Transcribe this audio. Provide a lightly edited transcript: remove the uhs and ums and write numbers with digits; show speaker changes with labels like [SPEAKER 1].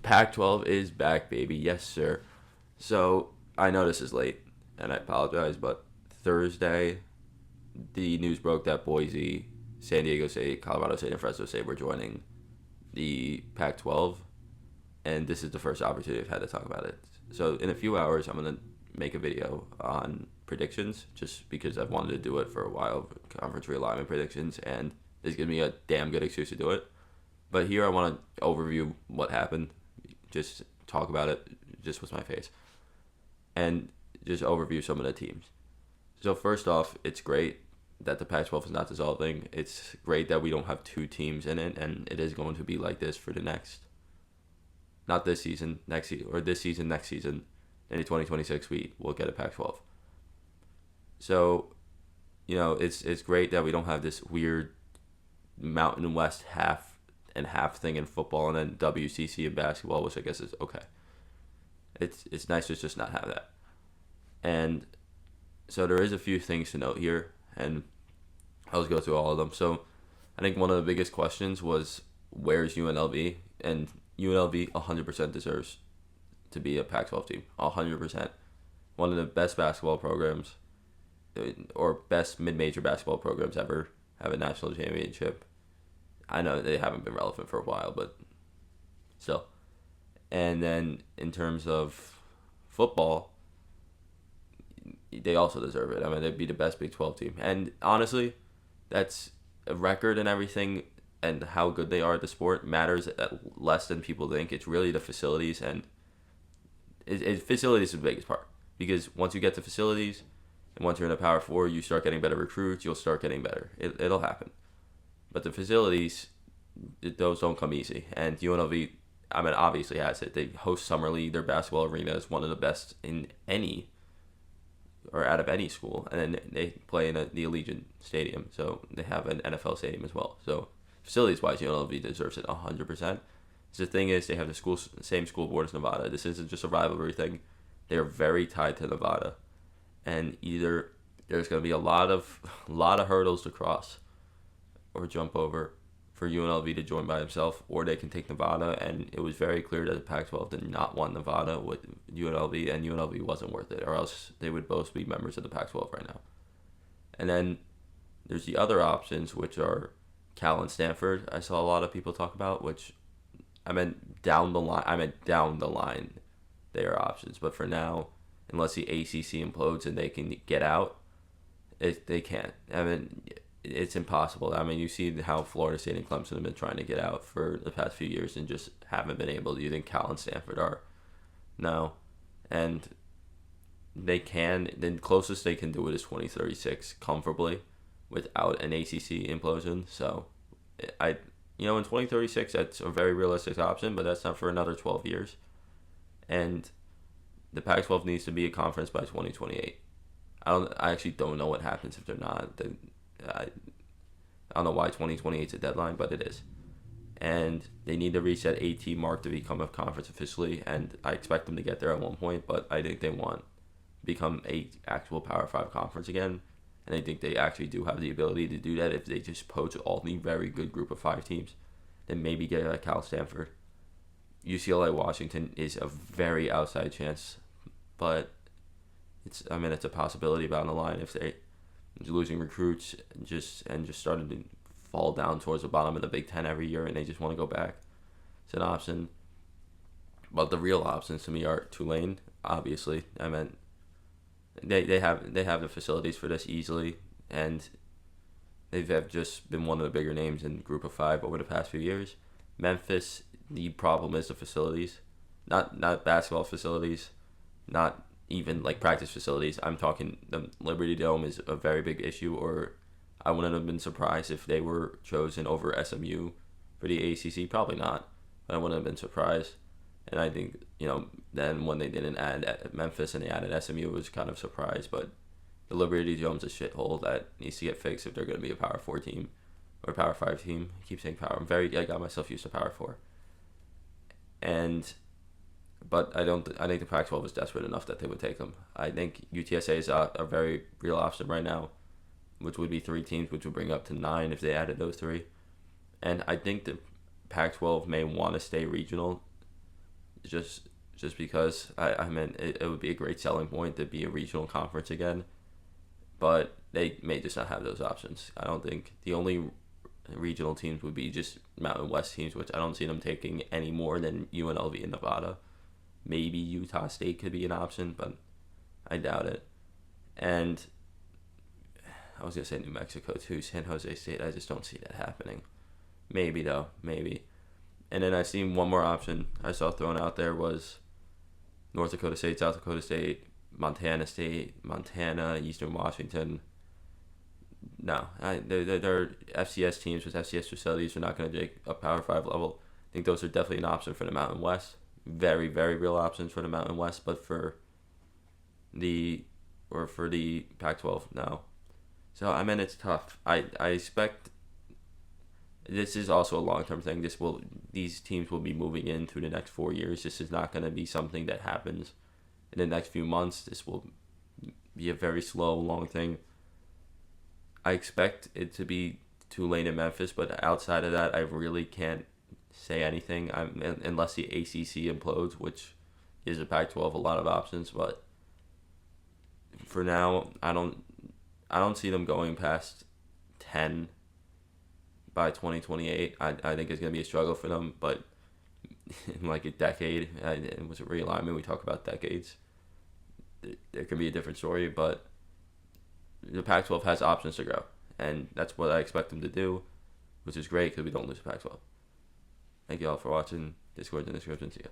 [SPEAKER 1] Pac-12 is back, baby. Yes, sir. So I know this is late, and I apologize, but Thursday, the news broke that Boise, San Diego State, Colorado State, and Fresno State were joining the Pac-12, and this is the first opportunity I've had to talk about it. So in a few hours, I'm gonna make a video on predictions, just because I've wanted to do it for a while, conference realignment predictions, and this gives me a damn good excuse to do it. But here I want to overview what happened, just talk about it, just with my face, and just overview some of the teams. So first off, it's great that the Pac-12 is not dissolving. It's great that we don't have two teams in it, and it is going to be like this for the next, not this season, next season, or this season, next season. In 2026, we will get a Pac-12. So, it's great that we don't have this weird Mountain West half and half thing in football, and then WCC in basketball, which I guess is okay. It's nice to just not have that. And so there is a few things to note here, and I'll just go through all of them. So I think one of the biggest questions was, where's UNLV? And UNLV 100% deserves to be a Pac-12 team. 100%. One of the best basketball programs, or best mid-major basketball programs ever, have a national championship. I know they haven't been relevant for a while, but still. And then in terms of football, they also deserve it. I mean, they'd be the best Big 12 team. And honestly, that's a record and everything, and how good they are at the sport matters less than people think. It's really the facilities, and facilities is the biggest part. Because once you get to facilities, and once you're in a Power 4, you start getting better recruits, you'll start getting better. It'll happen. But the facilities, those don't come easy. And UNLV, I mean, obviously has it. They host Summer League. Their basketball arena is one of the best in any, or out of any school. And then they play in the Allegiant Stadium. So they have an NFL stadium as well. So facilities-wise, UNLV deserves it 100%. So the thing is, they have the same school board as Nevada. This isn't just a rivalry thing. They are very tied to Nevada. And either there's going to be a lot of hurdles to cross or jump over for UNLV to join by himself, or they can take Nevada. And it was very clear that the Pac-12 did not want Nevada with UNLV, and UNLV wasn't worth it, or else they would both be members of the Pac-12 right now. And then there's the other options, which are Cal and Stanford. I saw a lot of people talk about, which I meant down the line, they are options. But for now, unless the ACC implodes and they can get out, they can't. I mean, it's impossible. I mean, you see how Florida State and Clemson have been trying to get out for the past few years and just haven't been able to. You think Cal and Stanford are? No. And they can. The closest they can do it is 2036 comfortably without an ACC implosion. So, in 2036, that's a very realistic option, but that's not for another 12 years. And the Pac-12 needs to be a conference by 2028. I actually don't know what happens if they're not. I don't know why 2028 is a deadline, but it is. And they need to reach that 18 mark to become a conference officially, and I expect them to get there at one point, but I think they want to become a actual Power 5 conference again, and I think they actually do have the ability to do that if they just poach all the very good group of 5 teams, then maybe get like Cal Stanford. UCLA Washington is a very outside chance, but it's a possibility down the line if they losing recruits and just starting to fall down towards the bottom of the Big Ten every year, and they just want to go back. It's an option, but the real options to me are Tulane. Obviously, I mean, they have the facilities for this easily, and they've just been one of the bigger names in Group of 5 over the past few years. Memphis, the problem is the facilities, not basketball facilities, not even like practice facilities. I'm talking the Liberty Dome is a very big issue, or I wouldn't have been surprised if they were chosen over SMU for the ACC. Probably not, but I wouldn't have been surprised. And I think, then when they didn't add Memphis and they added SMU, it was kind of surprised. But the Liberty Dome's a shithole that needs to get fixed if they're going to be a Power 4 team or Power 5 team. I keep saying Power. I got myself used to Power 4. But I think the Pac-12 is desperate enough that they would take them. I think UTSA is a very real option right now, which would be 3 teams, which would bring up to 9 if they added those 3. And I think the Pac-12 may want to stay regional just because I mean it would be a great selling point to be a regional conference again, but they may just not have those options. I don't think the only regional teams would be just Mountain West teams, which I don't see them taking any more than UNLV and Nevada. Maybe Utah State could be an option, but I doubt it. And I was going to say New Mexico too, San Jose State. I just don't see that happening. Maybe though, maybe. And then I seen one more option I saw thrown out there was North Dakota State, South Dakota State, Montana State, Montana, Eastern Washington. No, they're FCS teams with FCS facilities. They're not going to take a Power 5 level. I think those are definitely an option for the Mountain West. Very, very real options for the Mountain West, but for the Pac-12, no. So, I mean, it's tough. I expect this is also a long-term thing. These teams will be moving in through the next 4 years. This is not going to be something that happens in the next few months. This will be a very slow, long thing. I expect it to be Tulane and Memphis, but outside of that, I really can't say anything. Unless the ACC implodes, which is a Pac-12, a lot of options. But for now, I don't see them going past 10 by 2028. I think it's going to be a struggle for them, but in like a decade, it was a realignment. We talk about decades. There could be a different story, but the Pac-12 has options to grow, and that's what I expect them to do, which is great because we don't lose the Pac-12. Thank you all for watching. Discord's in the description. See ya.